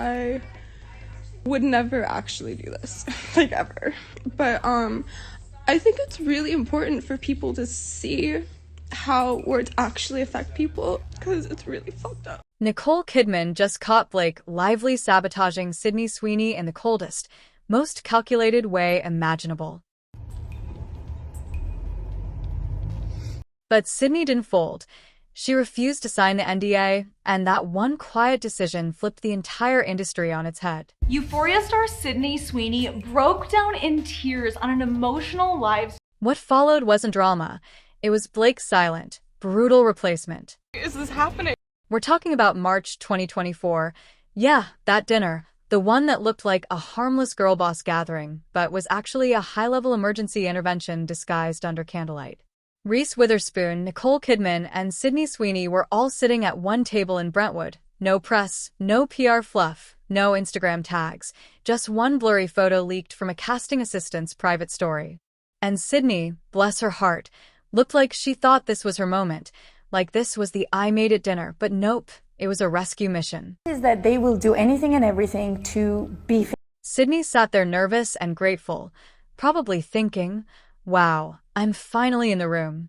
I would never actually do this, like ever. But I think it's really important for people to see how words actually affect people, because it's really fucked up. Nicole Kidman just caught Blake lively sabotaging Sydney Sweeney in the coldest, most calculated way imaginable. But Sydney didn't fold. She refused to sign the NDA, and that one quiet decision flipped the entire industry on its head. Euphoria star Sydney Sweeney broke down in tears on an emotional live. What followed wasn't drama. It was Blake's silent, brutal replacement. Is this happening? We're talking about March 2024. Yeah, that dinner. The one that looked like a harmless girl boss gathering, but was actually a high-level emergency intervention disguised under candlelight. Reese Witherspoon, Nicole Kidman, and Sydney Sweeney were all sitting at one table in Brentwood. No press, no PR fluff, no Instagram tags, just one blurry photo leaked from a casting assistant's private story. And Sydney, bless her heart, looked like she thought this was her moment, like this was the I made it dinner, but nope, it was a rescue mission. Is that they will do anything and everything to be. Sydney sat there nervous and grateful, probably thinking, wow, I'm finally in the room.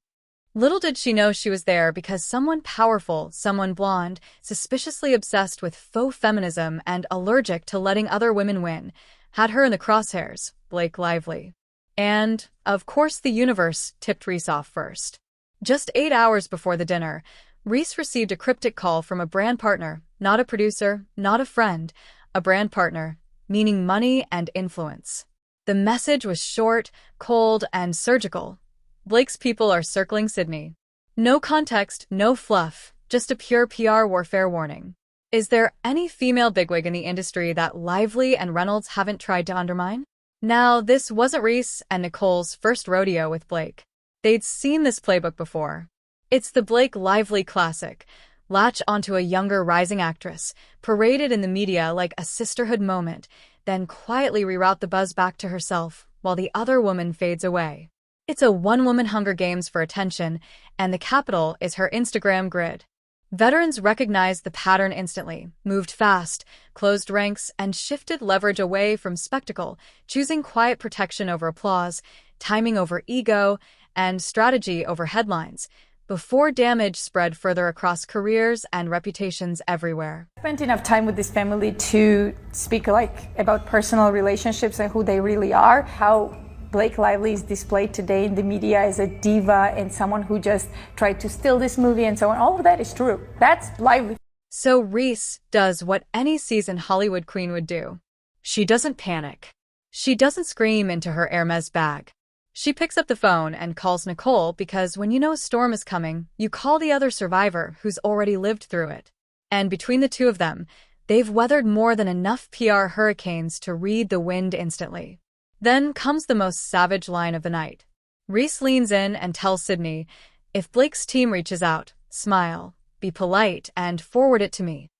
Little did she know she was there because someone powerful, someone blonde, suspiciously obsessed with faux feminism and allergic to letting other women win, had her in the crosshairs, Blake Lively. And, of course, the universe tipped Reese off first. Just 8 hours before the dinner, Reese received a cryptic call from a brand partner, not a producer, not a friend, a brand partner, meaning money and influence. The message was short, cold, and surgical. Blake's people are circling Sydney. No context, no fluff, just a pure PR warfare warning. Is there any female bigwig in the industry that Lively and Reynolds haven't tried to undermine? Now, this wasn't Reese and Nicole's first rodeo with Blake. They'd seen this playbook before. It's the Blake Lively classic. Latch onto a younger rising actress, paraded in the media like a sisterhood moment, then quietly reroute the buzz back to herself while the other woman fades away. It's a one-woman Hunger Games for attention, and the capital is her Instagram grid. Veterans recognized the pattern instantly, moved fast, closed ranks, and shifted leverage away from spectacle, choosing quiet protection over applause, timing over ego, and strategy over headlines, before damage spread further across careers and reputations everywhere. I spent enough time with this family to speak about personal relationships and who they really are. How Blake Lively is displayed today in the media as a diva and someone who just tried to steal this movie and so on. All of that is true. That's Lively. So Reese does what any seasoned Hollywood queen would do. She doesn't panic. She doesn't scream into her Hermes bag. She picks up the phone and calls Nicole because when you know a storm is coming, you call the other survivor who's already lived through it. And between the two of them, they've weathered more than enough PR hurricanes to read the wind instantly. Then comes the most savage line of the night. Reese leans in and tells Sydney, if Blake's team reaches out, smile, be polite, and forward it to me.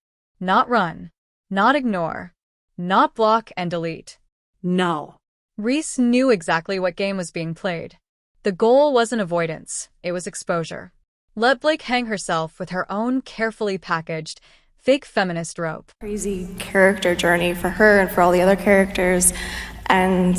Not run, not ignore, not block and delete. No. Reese knew exactly what game was being played. The goal wasn't avoidance, it was exposure. Let Blake hang herself with her own carefully packaged, fake feminist rope. Crazy character journey for her and for all the other characters, and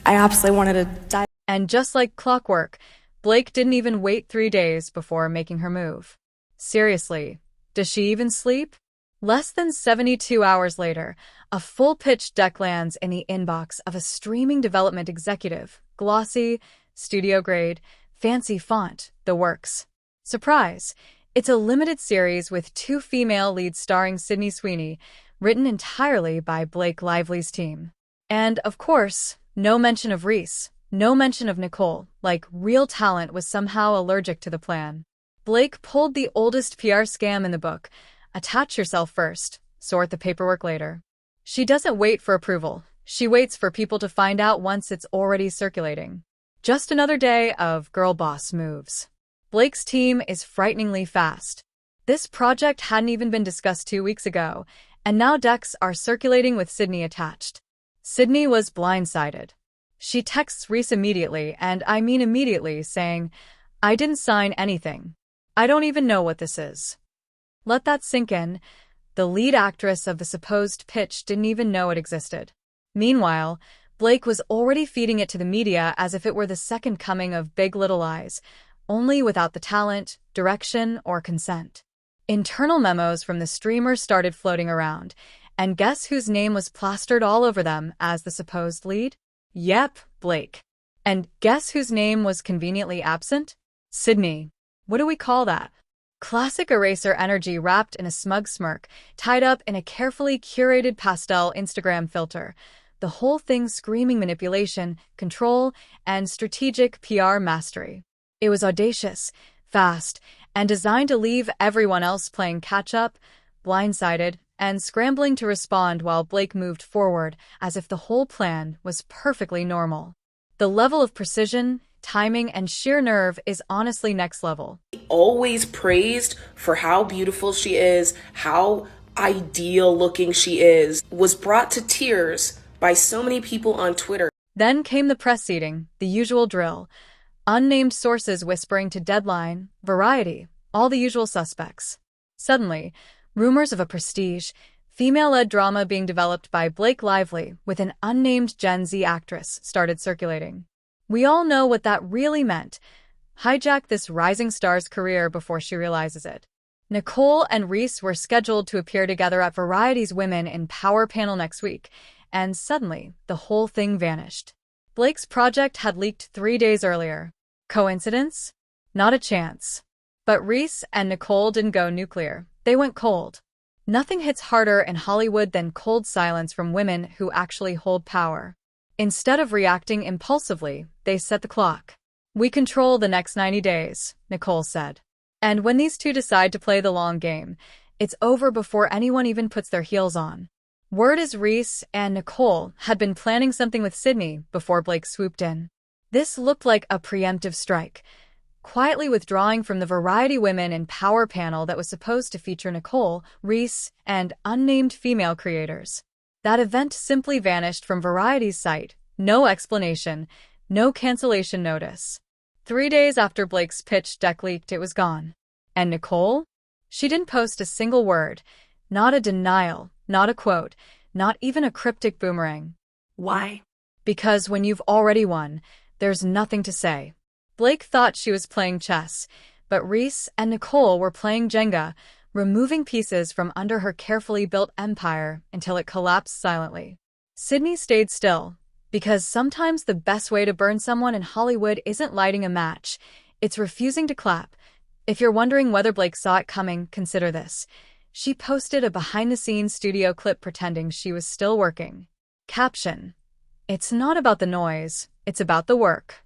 I absolutely wanted to dive. And just like clockwork, Blake didn't even wait 3 days before making her move. Seriously, does she even sleep? Less than 72 hours later, a full-pitch deck lands in the inbox of a streaming development executive, glossy, studio-grade, fancy font, the works. Surprise! It's a limited series with 2 female leads starring Sydney Sweeney, written entirely by Blake Lively's team. And, of course, no mention of Reese, no mention of Nicole, like real talent was somehow allergic to the plan. Blake pulled the oldest PR scam in the book. Attach yourself first, sort the paperwork later. She doesn't wait for approval. She waits for people to find out once it's already circulating. Just another day of girl boss moves. Blake's team is frighteningly fast. This project hadn't even been discussed 2 weeks ago, and now decks are circulating with Sydney attached. Sydney was blindsided. She texts Reese immediately, and I mean immediately, saying, I didn't sign anything. I don't even know what this is. Let that sink in. The lead actress of the supposed pitch didn't even know it existed. Meanwhile, Blake was already feeding it to the media as if it were the second coming of Big Little Lies, only without the talent, direction, or consent. Internal memos from the streamer started floating around, and guess whose name was plastered all over them as the supposed lead? Yep, Blake. And guess whose name was conveniently absent? Sydney. What do we call that? Classic eraser energy wrapped in a smug smirk, tied up in a carefully curated pastel Instagram filter. The whole thing screaming manipulation, control, and strategic PR mastery. It was audacious, fast, and designed to leave everyone else playing catch-up, blindsided, and scrambling to respond while Blake moved forward as if the whole plan was perfectly normal. The level of precision, timing, and sheer nerve is honestly next level. Always praised for how beautiful she is, how ideal looking she is, was brought to tears by so many people on Twitter. Then came the press seating, the usual drill. Unnamed sources whispering to Deadline, Variety, all the usual suspects. Suddenly, rumors of a prestige, female-led drama being developed by Blake Lively with an unnamed Gen Z actress started circulating. We all know what that really meant. Hijack this rising star's career before she realizes it. Nicole and Reese were scheduled to appear together at Variety's Women in Power panel next week, and suddenly, the whole thing vanished. Blake's project had leaked 3 days earlier. Coincidence? Not a chance. But Reese and Nicole didn't go nuclear. They went cold. Nothing hits harder in Hollywood than cold silence from women who actually hold power. Instead of reacting impulsively, they set the clock. We control the next 90 days, Nicole said. And when these two decide to play the long game, it's over before anyone even puts their heels on. Word is Reese and Nicole had been planning something with Sydney before Blake swooped in. This looked like a preemptive strike, quietly withdrawing from the Variety Women in Power panel that was supposed to feature Nicole, Reese, and unnamed female creators. That event simply vanished from Variety's site, no explanation, no cancellation notice. 3 days after Blake's pitch deck leaked, it was gone. And Nicole? She didn't post a single word, not a denial, not a quote, not even a cryptic boomerang. Why? Because when you've already won, there's nothing to say. Blake thought she was playing chess, but Reese and Nicole were playing Jenga, removing pieces from under her carefully built empire until it collapsed silently. Sydney stayed still, because sometimes the best way to burn someone in Hollywood isn't lighting a match, it's refusing to clap. If you're wondering whether Blake saw it coming, consider this. She posted a behind-the-scenes studio clip pretending she was still working. Caption: "It's not about the noise, it's about the work."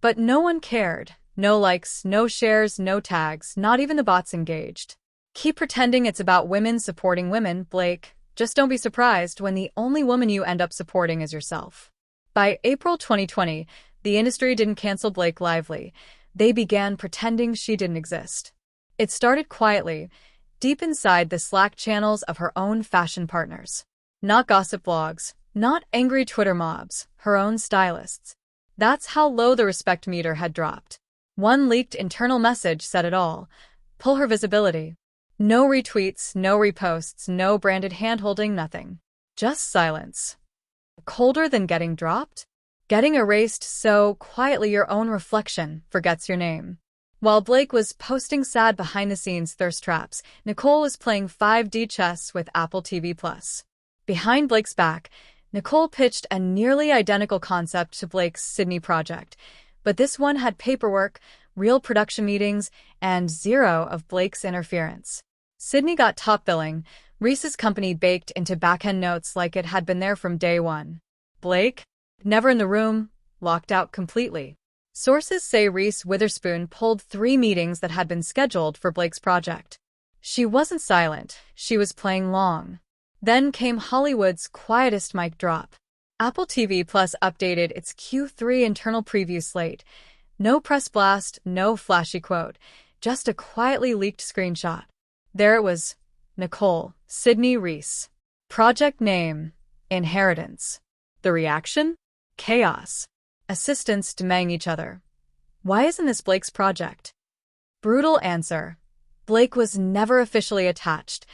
But no one cared. No likes, no shares, no tags, not even the bots engaged. Keep pretending it's about women supporting women, Blake. Just don't be surprised when the only woman you end up supporting is yourself. By April 2020, the industry didn't cancel Blake Lively. They began pretending she didn't exist. It started quietly, deep inside the Slack channels of her own fashion partners. Not gossip blogs, not angry Twitter mobs, her own stylists. That's how low the respect meter had dropped. One leaked internal message said it all. Pull her visibility. No retweets, no reposts, no branded handholding, nothing. Just silence. Colder than getting dropped? Getting erased so quietly your own reflection forgets your name. While Blake was posting sad behind-the-scenes thirst traps, Nicole was playing 5D chess with Apple TV+. Behind Blake's back, Nicole pitched a nearly identical concept to Blake's Sydney project, but this one had paperwork, real production meetings, and zero of Blake's interference. Sydney got top billing, Reese's company baked into back-end notes like it had been there from day one. Blake? Never in the room, locked out completely. Sources say Reese Witherspoon pulled 3 meetings that had been scheduled for Blake's project. She wasn't silent, she was playing long. Then came Hollywood's quietest mic drop. Apple TV Plus updated its Q3 internal preview slate. No press blast, no flashy quote, just a quietly leaked screenshot. There it was. Nicole, Sydney, Reese. Project name, Inheritance. The reaction? Chaos. Assistants demanding each other. Why isn't this Blake's project? Brutal answer. Blake was never officially attached.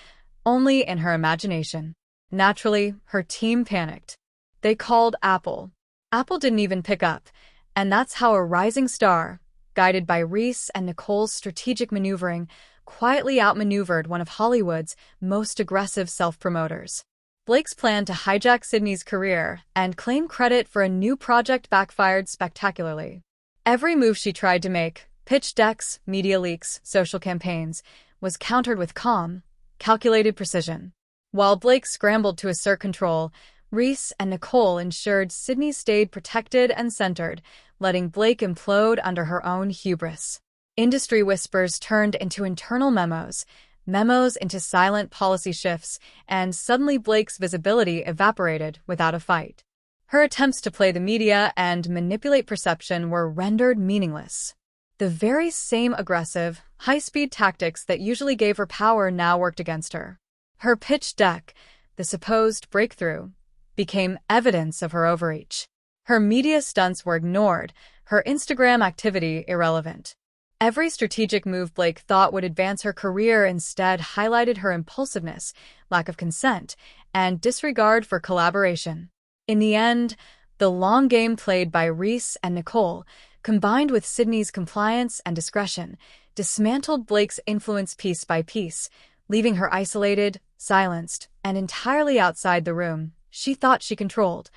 only in her imagination. Naturally, her team panicked. They called Apple. Apple didn't even pick up, and that's how a rising star, guided by Reese and Nicole's strategic maneuvering, quietly outmaneuvered one of Hollywood's most aggressive self-promoters. Blake's plan to hijack Sydney's career and claim credit for a new project backfired spectacularly. Every move she tried to make, pitch decks, media leaks, social campaigns, was countered with calm, calculated precision. While Blake scrambled to assert control, Reese and Nicole ensured Sydney stayed protected and centered, letting Blake implode under her own hubris. Industry whispers turned into internal memos, memos into silent policy shifts, and suddenly Blake's visibility evaporated without a fight. Her attempts to play the media and manipulate perception were rendered meaningless. The very same aggressive, high-speed tactics that usually gave her power now worked against her. Her pitch deck, the supposed breakthrough, became evidence of her overreach. Her media stunts were ignored, her Instagram activity irrelevant. Every strategic move Blake thought would advance her career instead highlighted her impulsiveness, lack of consent, and disregard for collaboration. In the end, the long game played by Reese and Nicole, combined with Sydney's compliance and discretion, dismantled Blake's influence piece by piece, leaving her isolated, silenced, and entirely outside the room she thought she controlled.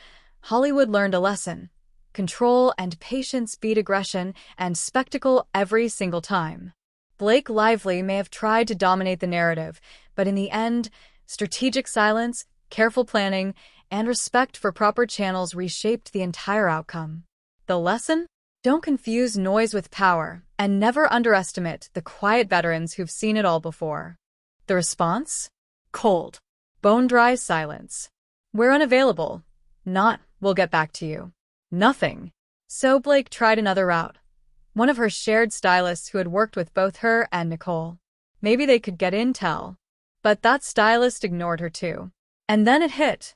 Hollywood learned a lesson. Control and patience beat aggression and spectacle every single time. Blake Lively may have tried to dominate the narrative, but in the end, strategic silence, careful planning, and respect for proper channels reshaped the entire outcome. The lesson? Don't confuse noise with power, and never underestimate the quiet veterans who've seen it all before. The response? Cold, bone-dry silence. We're unavailable. Not, we'll get back to you. Nothing. So Blake tried another route. One of her shared stylists who had worked with both her and Nicole. Maybe they could get intel. But that stylist ignored her too. And then it hit.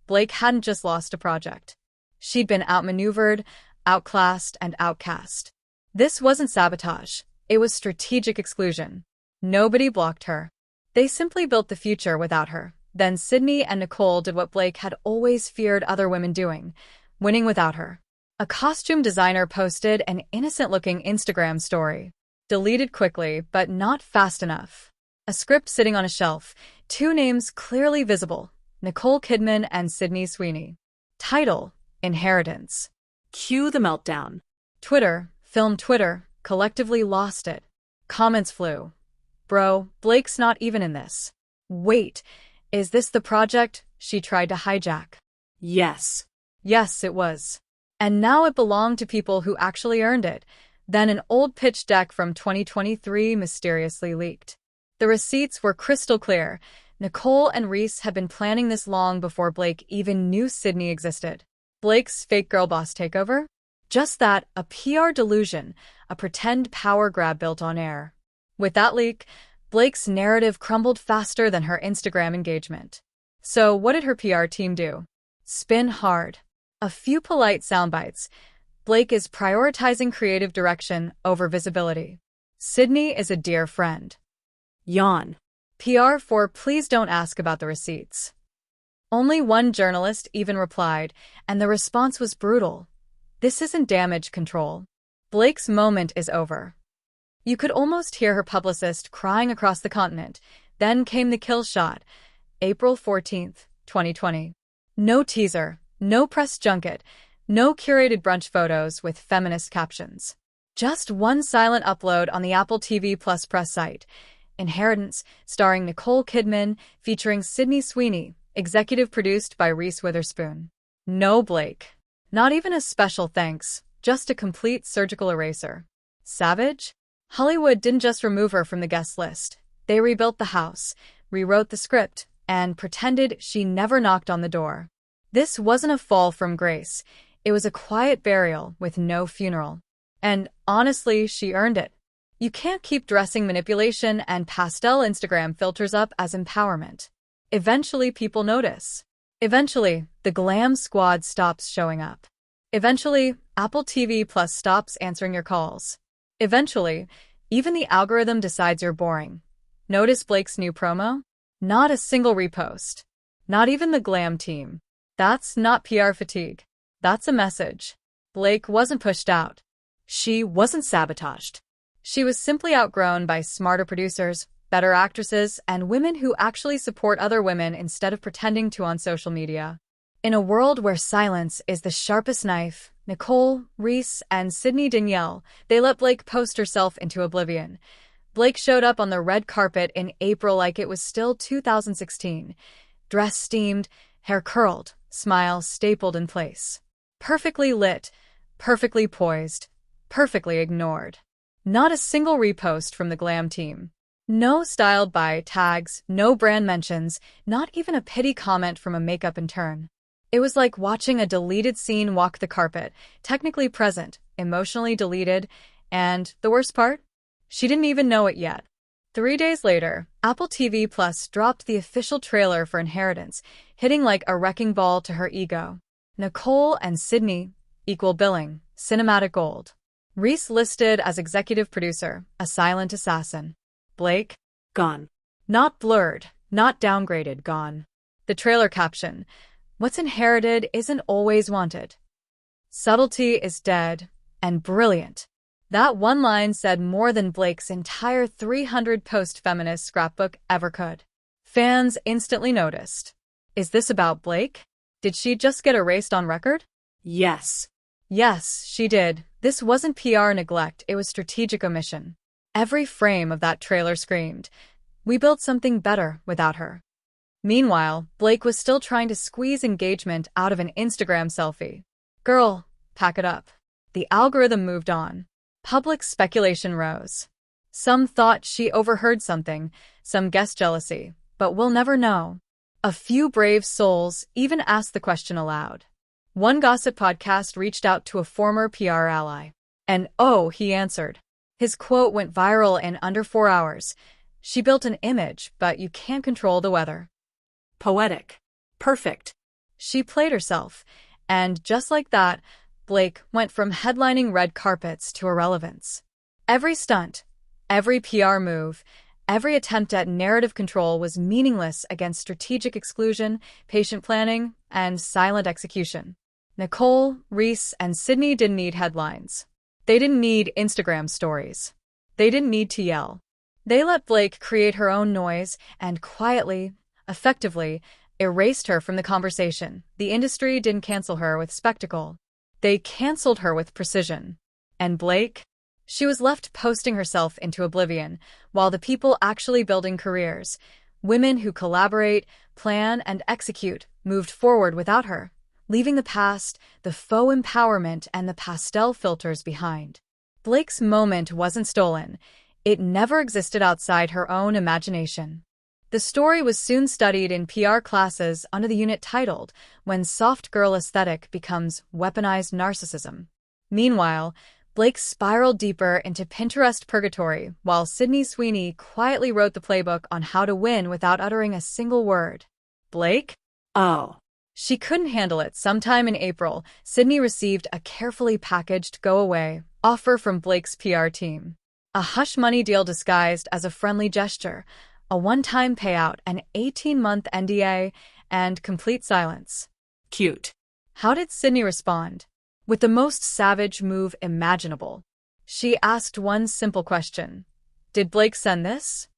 Blake hadn't just lost a project. She'd been outmaneuvered, outclassed, and outcast. This wasn't sabotage. It was strategic exclusion. Nobody blocked her. They simply built the future without her. Then Sydney and Nicole did what Blake had always feared other women doing, winning without her. A costume designer posted an innocent-looking Instagram story. Deleted quickly, but not fast enough. A script sitting on a shelf, two names clearly visible, Nicole Kidman and Sydney Sweeney. Title, Inheritance. Cue the meltdown. Twitter, film Twitter, collectively lost it. Comments flew. Bro, Blake's not even in this. Wait, is this the project she tried to hijack? Yes. Yes, it was. And now it belonged to people who actually earned it. Then an old pitch deck from 2023 mysteriously leaked. The receipts were crystal clear. Nicole and Reese had been planning this long before Blake even knew Sydney existed. Blake's fake girl boss takeover? Just that, a PR delusion, a pretend power grab built on air. With that leak, Blake's narrative crumbled faster than her Instagram engagement. So what did her PR team do? Spin hard. A few polite soundbites. Blake is prioritizing creative direction over visibility. Sydney is a dear friend. Yawn. PR for please don't ask about the receipts. Only one journalist even replied, and the response was brutal. This isn't damage control. Blake's moment is over. You could almost hear her publicist crying across the continent. Then came the kill shot. April 14th, 2020. No teaser, no press junket, no curated brunch photos with feminist captions. Just one silent upload on the Apple TV Plus press site. Inheritance, starring Nicole Kidman, featuring Sydney Sweeney, executive produced by Reese Witherspoon. No Blake. Not even a special thanks, just a complete surgical eraser. Savage? Hollywood didn't just remove her from the guest list. They rebuilt the house, rewrote the script, and pretended she never knocked on the door. This wasn't a fall from grace. It was a quiet burial with no funeral. And honestly, she earned it. You can't keep dressing manipulation and pastel Instagram filters up as empowerment. Eventually, people notice. Eventually, the glam squad stops showing up. Eventually, Apple TV Plus stops answering your calls. Eventually, even the algorithm decides you're boring. Notice Blake's new promo? Not a single repost. Not even the glam team. That's not PR fatigue. That's a message. Blake wasn't pushed out. She wasn't sabotaged. She was simply outgrown by smarter producers, better actresses, and women who actually support other women instead of pretending to on social media. In a world where silence is the sharpest knife, Nicole, Reese, and Sydney Danielle, they let Blake post herself into oblivion. Blake showed up on the red carpet in April like it was still 2016. Dress steamed, hair curled, smile stapled in place. Perfectly lit, perfectly poised, perfectly ignored. Not a single repost from the glam team. No styled by tags, no brand mentions, not even a pity comment from a makeup intern. It was like watching a deleted scene walk the carpet, technically present, emotionally deleted, and the worst part? She didn't even know it yet. 3 days later, Apple TV Plus dropped the official trailer for Inheritance, hitting like a wrecking ball to her ego. Nicole and Sydney, equal billing, cinematic gold. Reese listed as executive producer, a silent assassin. Blake, gone. Not blurred, not downgraded, gone. The trailer caption, "What's inherited isn't always wanted." Subtlety is dead, and brilliant. That one line said more than Blake's entire 300-post feminist scrapbook ever could. Fans instantly noticed. Is this about Blake? Did she just get erased on record? Yes. Yes, she did. This wasn't PR neglect, it was strategic omission. Every frame of that trailer screamed, we built something better without her. Meanwhile, Blake was still trying to squeeze engagement out of an Instagram selfie. Girl, pack it up. The algorithm moved on. Public speculation rose. Some thought she overheard something, some guessed jealousy, but we'll never know. A few brave souls even asked the question aloud. One gossip podcast reached out to a former PR ally. And oh, he answered. His quote went viral in under 4 hours. She built an image, but you can't control the weather. Poetic. Perfect. She played herself, and just like that, Blake went from headlining red carpets to irrelevance. Every stunt, every PR move, every attempt at narrative control was meaningless against strategic exclusion, patient planning, and silent execution. Nicole, Reese, and Sydney didn't need headlines. They didn't need Instagram stories. They didn't need to yell. They let Blake create her own noise and quietly, effectively, erased her from the conversation. The industry didn't cancel her with spectacle. They canceled her with precision. And Blake? She was left posting herself into oblivion, while the people actually building careers, women who collaborate, plan, and execute, moved forward without her, leaving the past, the faux empowerment, and the pastel filters behind. Blake's moment wasn't stolen. It never existed outside her own imagination. The story was soon studied in PR classes under the unit titled When Soft Girl Aesthetic Becomes Weaponized Narcissism. Meanwhile, Blake spiraled deeper into Pinterest purgatory, while Sydney Sweeney quietly wrote the playbook on how to win without uttering a single word. Blake? Oh. She couldn't handle it. Sometime in April, Sydney received a carefully packaged go-away offer from Blake's PR team. A hush-money deal disguised as a friendly gesture, a one-time payout, an 18-month NDA, and complete silence. Cute. How did Sydney respond? With the most savage move imaginable. She asked one simple question. Did Blake send this?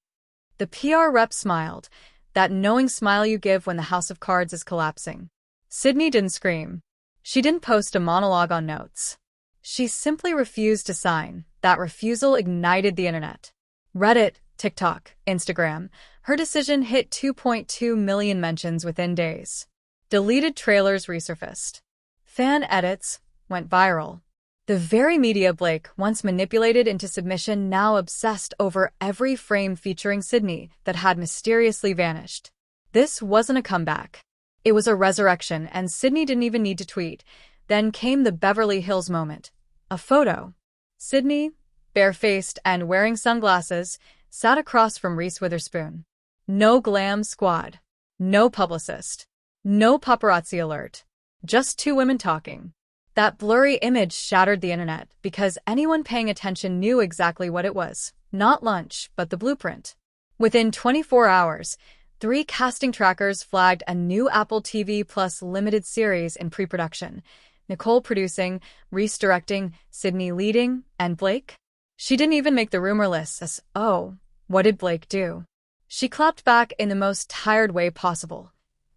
The PR rep smiled, that knowing smile you give when the house of cards is collapsing. Sydney didn't scream. She didn't post a monologue on Notes. She simply refused to sign. That refusal ignited the internet. Reddit, TikTok, Instagram. Her decision hit 2.2 million mentions within days. Deleted trailers resurfaced. Fan edits went viral. The very media Blake once manipulated into submission now obsessed over every frame featuring Sydney that had mysteriously vanished. This wasn't a comeback. It was a resurrection, and Sydney didn't even need to tweet. Then came the Beverly Hills moment. A photo. Sydney, barefaced and wearing sunglasses, sat across from Reese Witherspoon. No glam squad. No publicist. No paparazzi alert. Just two women talking. That blurry image shattered the internet because anyone paying attention knew exactly what it was. Not lunch, but the blueprint. Within 24 hours, 3 casting trackers flagged a new Apple TV Plus limited series in pre-production. Nicole producing, Reese directing, Sydney leading, and Blake? She didn't even make the rumor list as, oh, what did Blake do? She clapped back in the most tired way possible.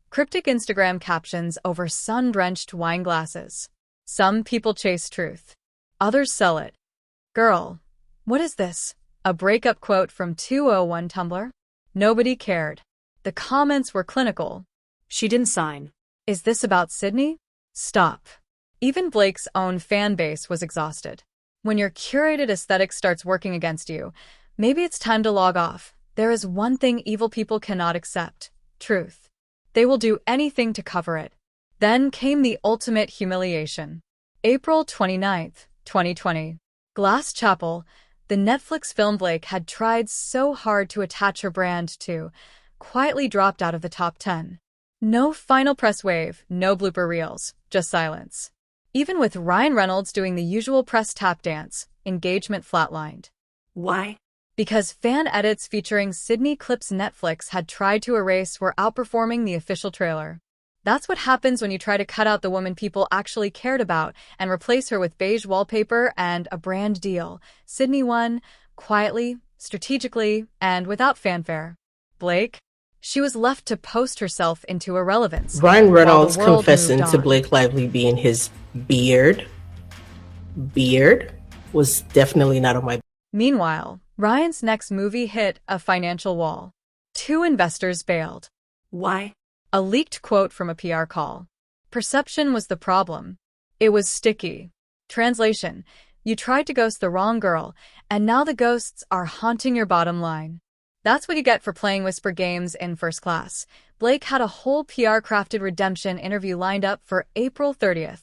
Cryptic Instagram captions over sun-drenched wine glasses. Some people chase truth. Others sell it. Girl, what is this? A breakup quote from 201 Tumblr? Nobody cared. The comments were clinical. She didn't sign. Is this about Sydney? Stop. Even Blake's own fan base was exhausted. When your curated aesthetic starts working against you, maybe it's time to log off. There is one thing evil people cannot accept: truth. They will do anything to cover it. Then came the ultimate humiliation. April 29th, 2020. Glass Chapel, the Netflix film Blake had tried so hard to attach her brand to, quietly dropped out of the top 10. No final press wave, no blooper reels, just silence. Even with Ryan Reynolds doing the usual press tap dance, engagement flatlined. Why? Because fan edits featuring Sydney clips Netflix had tried to erase were outperforming the official trailer. That's what happens when you try to cut out the woman people actually cared about and replace her with beige wallpaper and a brand deal. Sydney won, quietly, strategically, and without fanfare. Blake? She was left to post herself into irrelevance. Ryan Reynolds while the world confessing moved to on. Blake Lively being his beard was definitely not on my. Meanwhile, Ryan's next movie hit a financial wall. 2 investors bailed. Why? A leaked quote from a PR call. Perception was the problem. It was sticky. Translation: you tried to ghost the wrong girl, and now the ghosts are haunting your bottom line. That's what you get for playing whisper games in first class. Blake had a whole PR-crafted redemption interview lined up for April 30th.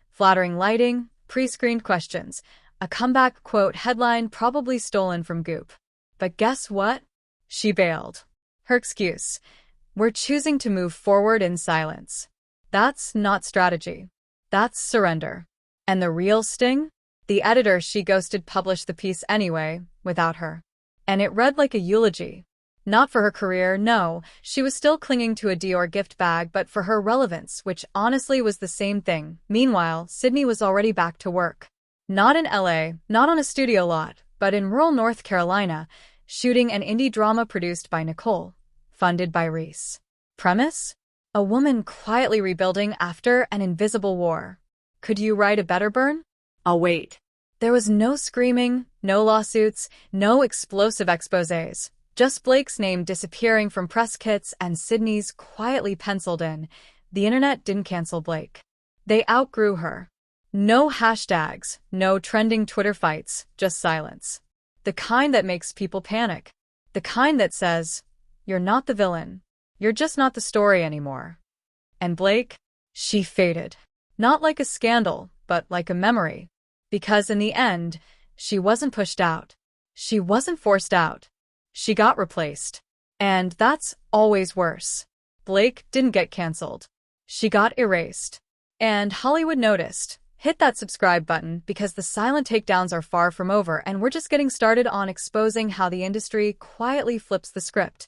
Flattering lighting, pre-screened questions, a comeback quote headline probably stolen from Goop. But guess what? She bailed. Her excuse: we're choosing to move forward in silence. That's not strategy. That's surrender. And the real sting? The editor she ghosted published the piece anyway, without her. And it read like a eulogy. Not for her career, no, she was still clinging to a Dior gift bag, but for her relevance, which honestly was the same thing. Meanwhile, Sydney was already back to work. Not in LA, not on a studio lot, but in rural North Carolina, shooting an indie drama produced by Nicole, funded by Reese. Premise? A woman quietly rebuilding after an invisible war. Could you write a better burn? I'll wait. There was no screaming, no lawsuits, no explosive exposés. Just Blake's name disappearing from press kits and Sydney's quietly penciled in. The internet didn't cancel Blake. They outgrew her. No hashtags, no trending Twitter fights, just silence. The kind that makes people panic. The kind that says, you're not the villain. You're just not the story anymore. And Blake? She faded. Not like a scandal, but like a memory. Because in the end, she wasn't pushed out. She wasn't forced out. She got replaced. And that's always worse. Blake didn't get canceled. She got erased. And Hollywood noticed. Hit that subscribe button because the silent takedowns are far from over and we're just getting started on exposing how the industry quietly flips the script.